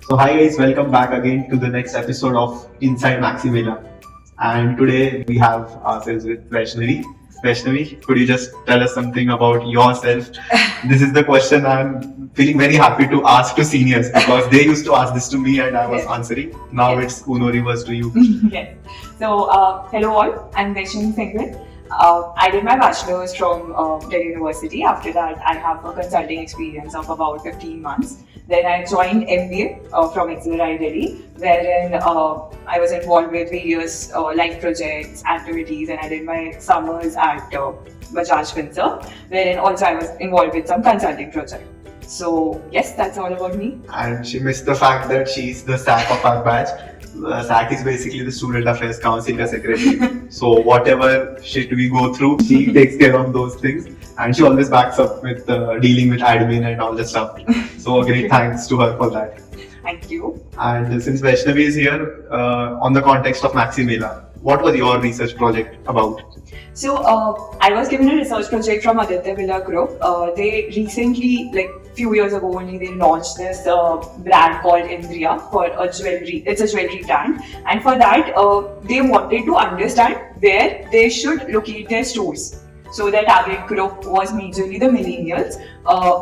So hi guys, welcome back again to the next episode of Inside Maximilla. And today we have ourselves with Vaishnavi. Vaishnavi, could you just tell us something about yourself? This is the question I'm feeling very happy to ask to seniors because they used to ask this to me and I was answering. Now it's Uno reverse to you. Yes. So, hello all, I'm Vaishnavi Penguin. I did my bachelor's from Delhi University. After that, I have a consulting experience of about 15 months. Then I joined MBA from Accelerate Delhi, wherein I was involved with various life projects, activities, and I did my summers at Bajaj Finserv, wherein also I was involved with some consulting project. So yes, that's all about me. And she missed the fact that she's the SAC of our batch. SAC is basically the Student Affairs Council secretary. So whatever shit we go through, she takes care of those things. And she always backs up with dealing with admin and all that stuff. So a great thanks to her for that. Thank you. And since Vaishnavi is here, on the context of Maximilla, what was your research project about? So I was given a research project from Aditya Birla Group. They recently, like few years ago only, they launched this brand called Indriya for a jewelry. It's a jewelry brand, and for that they wanted to understand where they should locate their stores. So their target group was majorly the millennials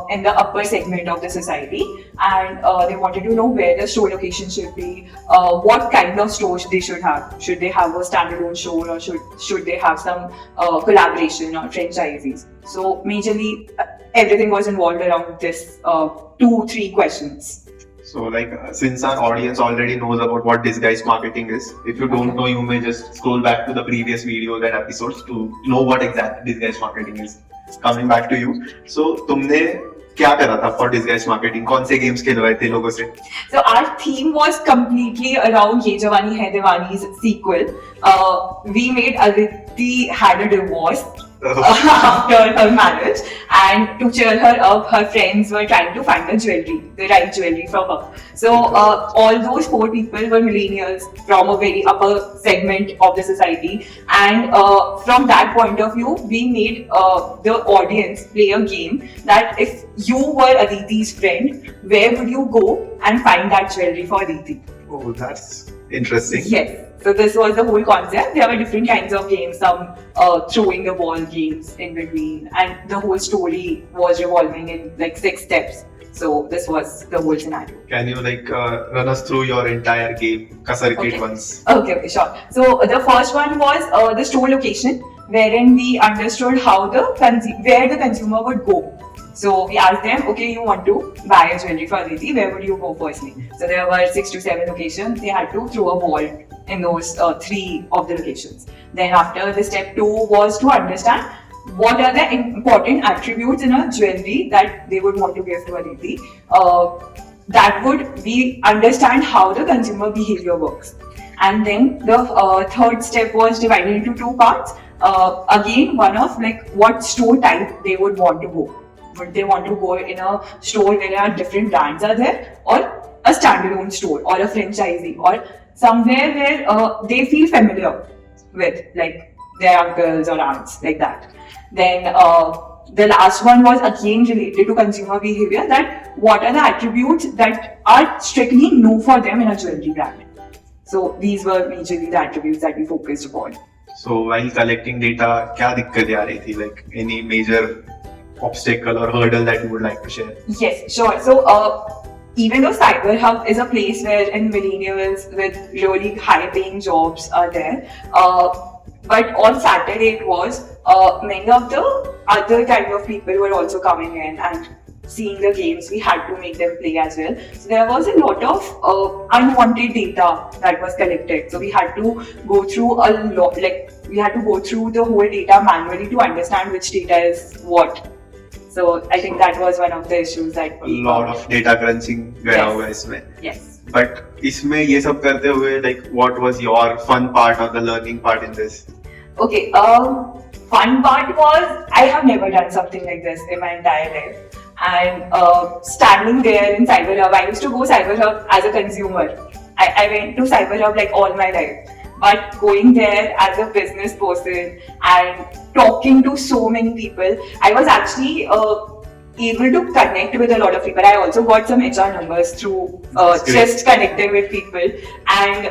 in the upper segment of the society, and they wanted to know where the store location should be, what kind of stores they should have. Should they have a standalone store, or should they have some collaboration or franchisees? So majorly everything was involved around this 2-3 questions. So since our audience already knows about what disguise marketing is, if you don't know, you may just scroll back to the previous videos and episodes to know what exactly disguise marketing is. Coming back to you. So तुमने क्या करा था for disguise marketing? कौन से games खेलवाए थे लोगों से? So our theme was completely around Ye Jawani Hai Diwani's sequel. We made Aditi had a divorce after her marriage, and to cheer her up, her friends were trying to find the right jewelry for her. So all those 4 people were millennials from a very upper segment of the society, and from that point of view, we made the audience play a game that if you were Aditi's friend, where would you go and find that jewelry for Aditi? Oh, that's interesting. Yes. So this was the whole concept. There were different kinds of games, some throwing the ball games in between, and the whole story was revolving in like 6 steps. So this was the whole scenario. Can you run us through your entire game, circuit once? Okay, sure. So the first one was the store location, wherein we understood how where the consumer would go. So we asked them, okay, you want to buy a jewelry for Aditi, where would you go firstly? So there were 6 to 7 locations. They had to throw a ball in those 3 of the locations. Then after the step 2 was to understand what are the important attributes in a jewelry that they would want to give to Aditi. That would we understand how the consumer behavior works. And then the third step was divided into 2 parts. Again, one of what store type they would want to go. Would they want to go in a store where there are different brands are there, or a standalone store, or a franchisee, or somewhere where they feel familiar with, like their uncles or aunts, like that. Then the last one was again related to consumer behavior, that what are the attributes that are strictly new for them in a jewelry brand. So these were majorly the attributes that we focused upon. So while collecting data, क्या दिक्कतें आ रही थी? Like any major obstacle or hurdle that you would like to share? Yes, sure. So even though Cyber Hub is a place where millennials with really high paying jobs are there, but on Saturday it was many of the other kind of people were also coming in and seeing the games. We had to make them play as well. So there was a lot of unwanted data that was collected. So we had to go through we had to go through the whole data manually to understand which data is what. So I think that was one of the issues that a lot of data crunching गया हुआ इसमें. Yes. But इसमें ये सब करते हुए what was your fun part or the learning part in this? Okay, fun part was I have never done something like this in my entire life. And standing there in Cyber Hub, I used to go Cyber Hub as a consumer. I went to Cyber Hub like all my life. But going there as a business person and talking to so many people, I was actually able to connect with a lot of people. I also got some HR numbers through That's great. just connecting with people, and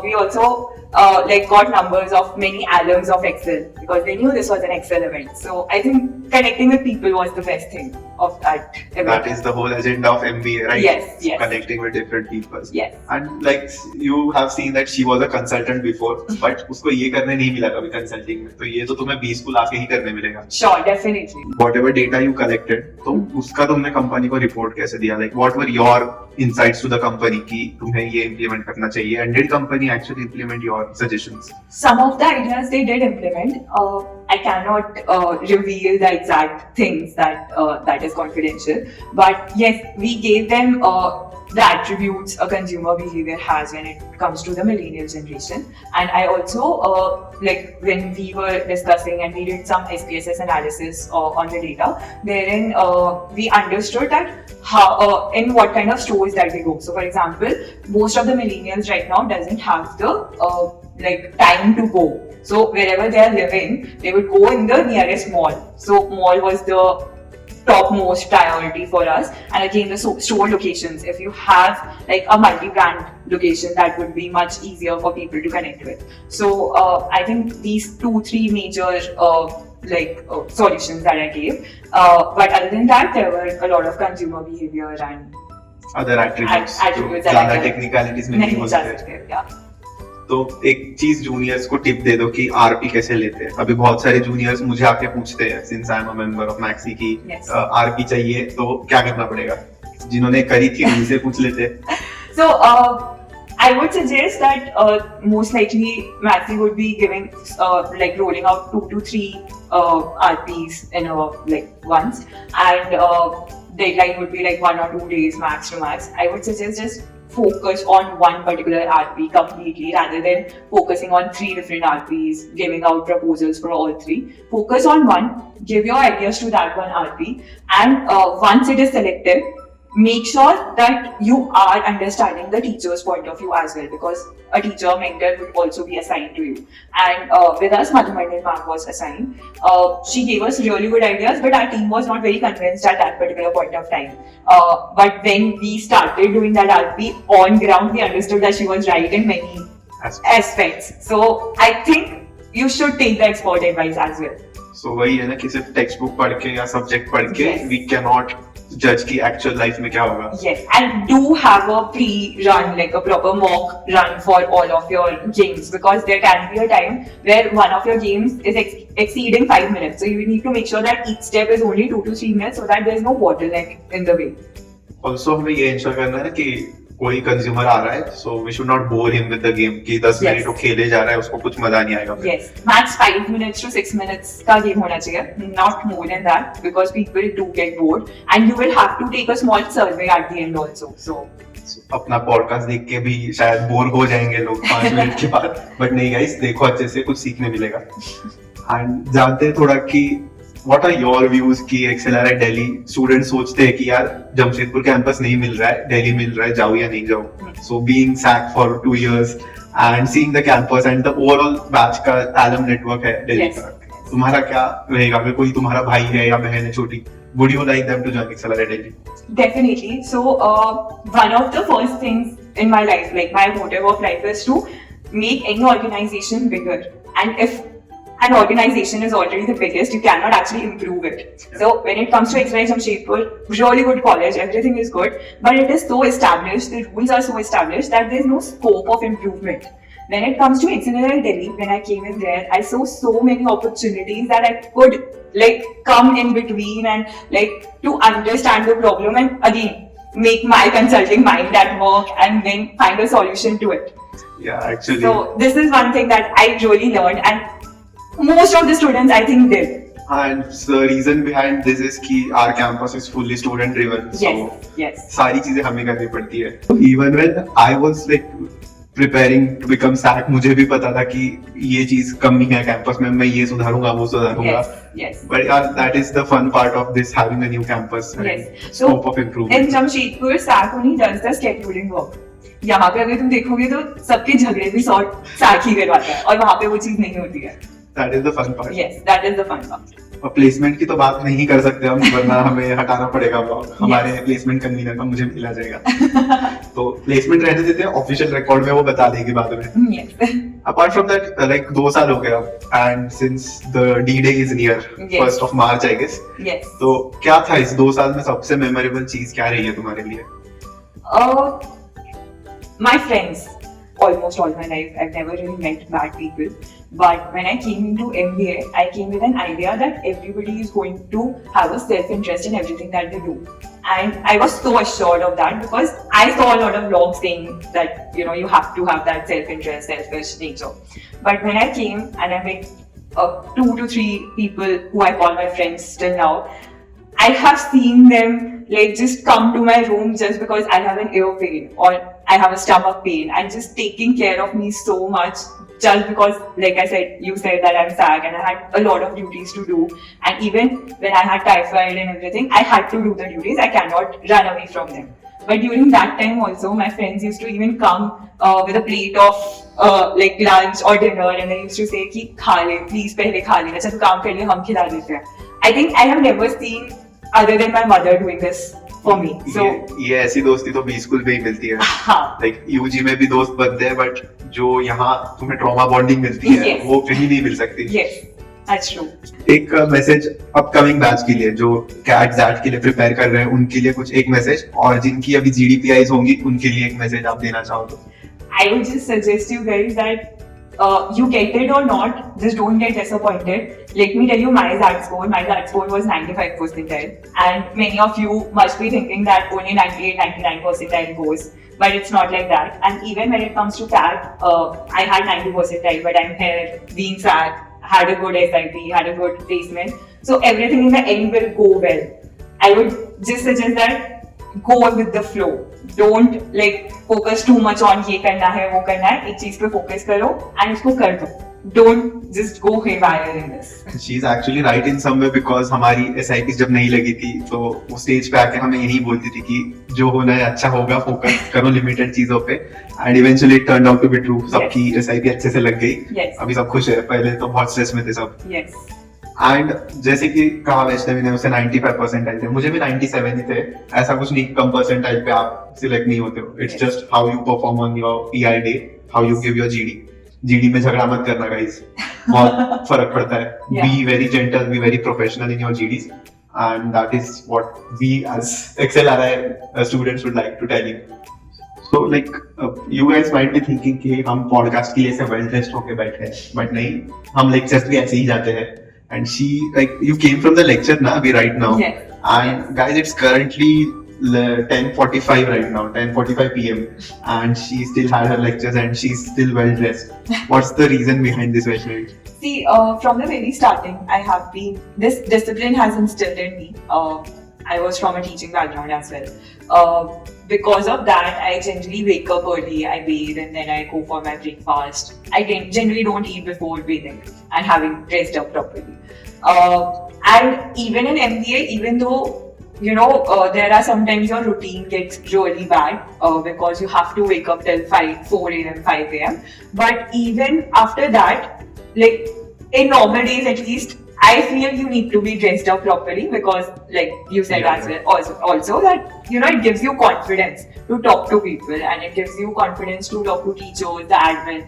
we also like got numbers of many alums of Excel because they knew this was an Excel event. So I think connecting with people was the best thing of that event. That is the whole agenda of MBA, right? Yes, yes. Connecting with different people. Yes. And like you have seen that she was a consultant before, but उसको ये करने नहीं मिला कभी consulting में, तो ये तो तुम्हें B school आके ही करने मिलेगा. Sure, definitely. Whatever data you collected, तो उसका तुमने कंपनी को रिपोर्ट कैसे दिया? Like what were your insights to the company कि तुम्हें ये implement करना चाहिए? And did company actually implement your suggestions? Some of the ideas they did implement. I cannot reveal the exact things that is confidential. But yes, we gave them the attributes a consumer behavior has when it comes to the millennial generation. And I also like when we were discussing and we did some SPSS analysis on the data, wherein we understood that how in what kind of stores that they go. So for example, most of the millennials right now doesn't have the like time to go. So wherever they are living, they would go in the nearest mall. So mall was the topmost priority for us. And again, the store locations. If you have like a multi-brand location, that would be much easier for people to connect with. So I think these 2-3 major solutions that I gave. But other than that, there were a lot of consumer behavior and Other attributes. attributes तो that ज़्यादा technicalities में नहीं नहीं हो जा सकते. सकते. Yeah. तो एक चीज जूनियर्स को टिप दे दो कि आरपी कैसे लेते हैं. अभी बहुत सारे जूनियर्स मुझे आके पूछते हैं since I am a member of maxi की Yes. आरपी चाहिए तो क्या करना पड़ेगा. जिन्होंने करी थी उनसे पूछ लेते. So I would suggest that most likely Maxi would be giving like rolling out 2 to 3 RPs in a like once, and deadline would be like 1 or 2 days max to max. I would suggest just focus on one particular RP completely rather than focusing on 3 different RPs, giving out proposals for all 3. Focus on one, give your ideas to that one RP, and once it is selected, make sure that you are understanding the teacher's point of view as well, because a teacher mentor would also be assigned to you. And with us, Madhumandan ma'am was assigned. She gave us really good ideas, but our team was not very convinced at that particular point of time. But when we started doing that RP on ground, we understood that she was right in many aspects. So I think you should take the expert advice as well. So वही है ना कि सिर्फ text book पढ़ के या subject पढ़ के Yes. we cannot judge की actual life में क्या होगा. Yes, and do have a pre-run, like a proper mock run for all of your games, because there can be a time where one of your games is exceeding 5 minutes. So you need to make sure that each step is only 2 to 3 minutes so that there is no bottleneck in the way. Also हमें ये ensure करना है ना कि कोई consumer आ रहा है so we should not bore him with the game कि 10 Yes. मिनट वो खेले जा रहा है उसको कुछ मजा नहीं आएगा. Yes, max 5 minutes to 6 minutes का game होना चाहिए, not more than that, because people do get bored, and you will have to take a small survey at the end also. So अपना पॉडकास्ट देख के भी शायद बोर हो जाएंगे लोग 5 मिनट के बाद, बट नहीं गाइस, देखो अच्छे से कुछ सीखने मिलेगा. एंड जानते हैं थोड़ा कि व्हाट आर योर व्यूज कि एक्सेलरेट दिल्ली स्टूडेंट सोचते हैं कि यार जमशेदपुर कैंपस नहीं मिल रहा है, दिल्ली मिल रहा है, जाओ या नहीं जाओ. So being sack for 2 years and seeing the campus and the overall batch का एलम नेटवर्क है दिल्ली Yes. का, तुम्हारा क्या रहेगा? अगर कोई तुम्हारा भाई है या बहन है छोटी, would you like them to join Accelerate Delhi? definitely. So one of the first things in my life, like my motive of life, is to make any organization bigger. And if an organization is already the biggest, you cannot actually improve it. So when it comes to XY Jamshedpur, really good college, everything is good, but it is so established, the rules are so established that there is no scope of improvement. When it comes to Accelerate Delhi, when I came in there, I saw so many opportunities that I could like come in between and like to understand the problem and again make my consulting mind at work and then find a solution to it. Yeah, actually. So this is one thing that I really learned, and most of the students I think did. And the reason behind this is कि our campus is fully student driven. Yes, So yes. सारी चीजें हमें करनी पड़ती है. Even when I was like preparing to become SAC, मुझे भी पता था कि ये चीज कमी है कैंपस में, मैं ये सुधारूंगा वो सुधारूंगा. Yes, yes. But yeah, that is the fun part of this, having a new campus and Yes. So scope of improvement. in Jamshedpur, SAC only does the scheduling work. यहाँ पे अगर तुम देखोगे तो सबके झगड़े भी सॉर्ट SAC ही करवाता है और वहाँ पे वो चीज नहीं होती है. That is the fun part. Yes, that is the fun part. Placement की तो बात नहीं कर सकते हम, वरना हमें हटाना पड़ेगा ब्लॉग। हमारे प्लेसमेंट कन्वीनर का मुझे मिला जाएगा। तो प्लेसमेंट रहने देते हैं, ऑफिशियल रिकॉर्ड में वो बता देगी बाद में। Yes. Apart from that, like 2 साल हो गया and since the D day is near, Yes. 1st of March I guess. Yes. तो क्या था इस 2 साल में सबसे मेमोरेबल चीज क्या रही है तुम्हारे लिए? My friends, almost all my life, I've never really met bad people. But when I came into MBA, I came with an idea that everybody is going to have a self-interest in everything that they do. And I was so assured of that because I saw a lot of blogs saying that, you know, you have to have that self-interest, selfish nature. But when I came and I met 2 to 3 people who I call my friends still now, I have seen them like just come to my room just because I have an ear pain or I have a stomach pain and just taking care of me so much just because, like I said, you said that I'm SAG and I had a lot of duties to do. And even when I had typhoid and everything, I had to do the duties. I cannot run away from them. But during that time also, my friends used to even come with a plate of like lunch or dinner and they used to say कि खा ले, please पहले खा ले, अच्छा तू काम कर ले, हम खिला देते हैं. I think I have never seen other than my mother doing this for me. So ये ऐसी दोस्ती तो बी स्कूल पे ही मिलती है। हाँ. लाइक यूजी में भी दोस्त बनते हैं, बट जो यहाँ तुम्हें ट्रॉमा बॉन्डिंग मिलती है Yes. वो कहीं नहीं मिल सकती। Yes, that's true. एक मैसेज अपकमिंग बैच के लिए जो कैट जैट के लिए प्रिपेयर कर रहे हैं उनके लिए कुछ एक मैसेज, और जिनकी अभी जीडीपीआईज होंगी उनके लिए एक मैसेज आप देना चाहो तो? I would just suggest you guys that you get it or not, just don't get disappointed. Let me tell you my ZAT score. My ZAT score was 95 percentile. And many of you must be thinking that only 98, 99 percentile goes. But it's not like that. And even when it comes to CAT, I had 90 percentile, but I'm here being SAG, had a good SIP, had a good placement. So everything in the end will go well. I would just suggest that go with the flow. Don't like focus too much on ये करना है वो करना है, एक चीज पे focus करो and उसको कर दो. Don't just go haywire in this. She is actually right in some way, because हमारी एसआईपी जब नहीं लगी थी तो वो स्टेज पे आके हमें यही बोलती थी कि जो होना है अच्छा होगा, फोकस करो लिमिटेड चीजों पे, and eventually it turned out to be true. सबकी एसआईपी अच्छे से लग गई। Yes. अभी सब खुश है, पहले तो बहुत स्ट्रेस में थे सब। Yes. एंड जैसे कि कहा वैष्णवी ने, उसे 95 परसेंटाइल थे, मुझे भी 97 ही थे। ऐसा कुछ नहीं, कम परसेंटाइल पे आप सिलेक्ट नहीं होते हो। It's just how you perform on your pi day, how you give your GD. GD में झगड़ा मत करना गाइस, बहुत फर्क पड़ता है। Yeah. Be very gentle, be very professional in your GDs, and that is what we as XLRI students would like to tell you. So like you guys might be thinking कि हम podcast के लिए ऐसे well dressed होके बैठे हैं, but नहीं, हम लेक्चर्स भी ऐसे ही जाते हैं। And she, like, you came from the lecture na abhi right now. Yes. And guys, it's currently 10:45 right now, 10:45 p.m. And she still had her lectures and she's still well dressed. What's the reason behind this, Vaishnavi? See, from the very starting, I have been, this discipline has instilled in me. I was from a teaching background as well. Because of that, I generally wake up early, I bathe, and then I go for my breakfast. I generally don't eat before bathing and having dressed up properly. And even in MBA, even though you know there are sometimes your routine gets really bad because you have to wake up till 4 a.m., 5 a.m. But even after that, like in normal days at least, I feel you need to be dressed up properly because, like you said Yeah. as well, also that you know it gives you confidence to talk to people and it gives you confidence to talk to teachers, the admin.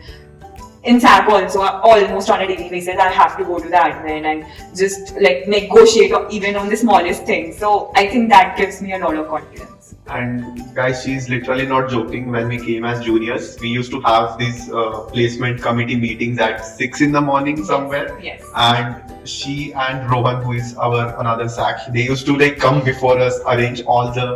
In SAP also, almost on a daily basis, I have to go to the admin and just like negotiate even on the smallest things. So I think that gives me a lot of confidence. And guys, she's literally not joking. When we came as juniors, we used to have these placement committee meetings at 6 in the morning somewhere. Yes. And she and Rohan, who is our another SAC, they used to like come before us, arrange all the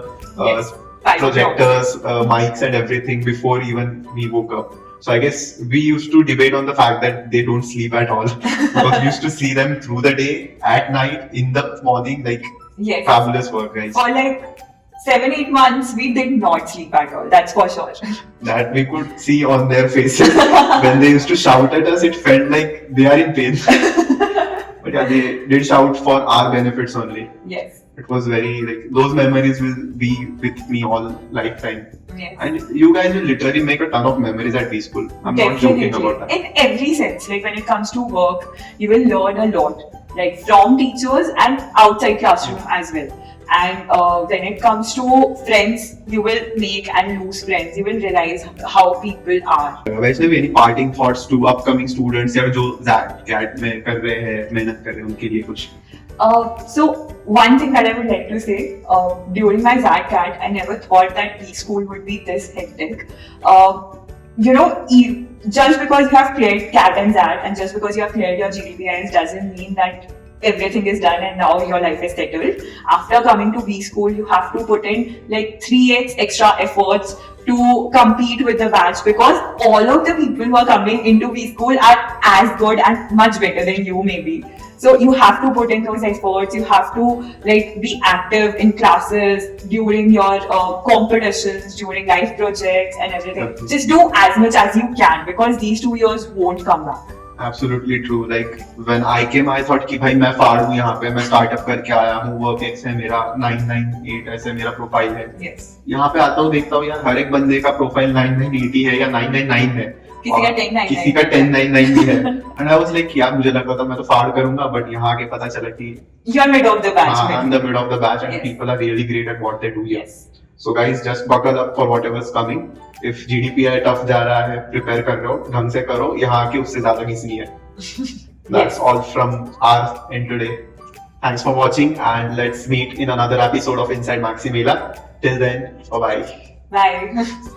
Yes. 5 projectors, mics and everything before even we woke up. So I guess we used to debate on the fact that they don't sleep at all because we used to see them through the day, at night, in the morning, like Yes. fabulous work, guys. For like 7-8 months, we did not sleep at all. That's for sure. That we could see on their faces when they used to shout at us. It felt like they are in pain. But yeah, they did shout for our benefits only. Yes. It was very like those memories will be with me all lifetime. Yes. And you guys will literally make a ton of memories at B school. I'm not joking about that. In every sense, like when it comes to work, you will learn a lot. like from teachers and outside classroom as well. And when it comes to friends, you will make and lose friends. You will realize how people are. Vaishnavi, any parting thoughts to upcoming students या जो CAT में कर रहे हैं, मेहनत कर रहे हैं, उनके लिए कुछ? So one thing that I would like to say, during my ZAT, I never thought that B-School would be this hectic. Just because you have cleared CAT and ZAT and just because you have cleared your GDPIs doesn't mean that everything is done and now your life is settled. After coming to B-School, you have to put in like 3x extra efforts to compete with the batch, because all of the people who are coming into B-School are as good and much better than you maybe. So you have to put in those efforts. You have to like be active in classes, during your competitions, during life projects and everything. Just do as much as you can, because these 2 years won't come back. Absolutely true. Like when I came, I thought कि भाई मैं फाड़ हूँ यहाँ पे, मैं startup करके आया हूँ, वर्कएक्स है मेरा 998 ऐसे मेरा प्रोफाइल है. Yes. यहाँ पे आता हूँ, देखता हूँ यार हर एक बंदे का प्रोफाइल 9980 है या 999 है, किसी का 1099 किसी का 1099 भी है. एंड आई वाज लाइक यार मुझे लगा था मैं तो फाड़ करूंगा, बट यहाँ आके पता चला कि You're mid of the batch. I'm the mid of the batch and Yes. people are really great at what they do here. Yes. So guys, just buckle up for whatever's coming. If GDPI tough जा रहा है, prepare कर रहे हो, ढंग से करो, यहाँ आके उससे ज्यादा किसी नहीं है. That's all from our end today. Thanks for watching and let's meet in another episode of Inside Maximela. Till then, bye bye. Bye.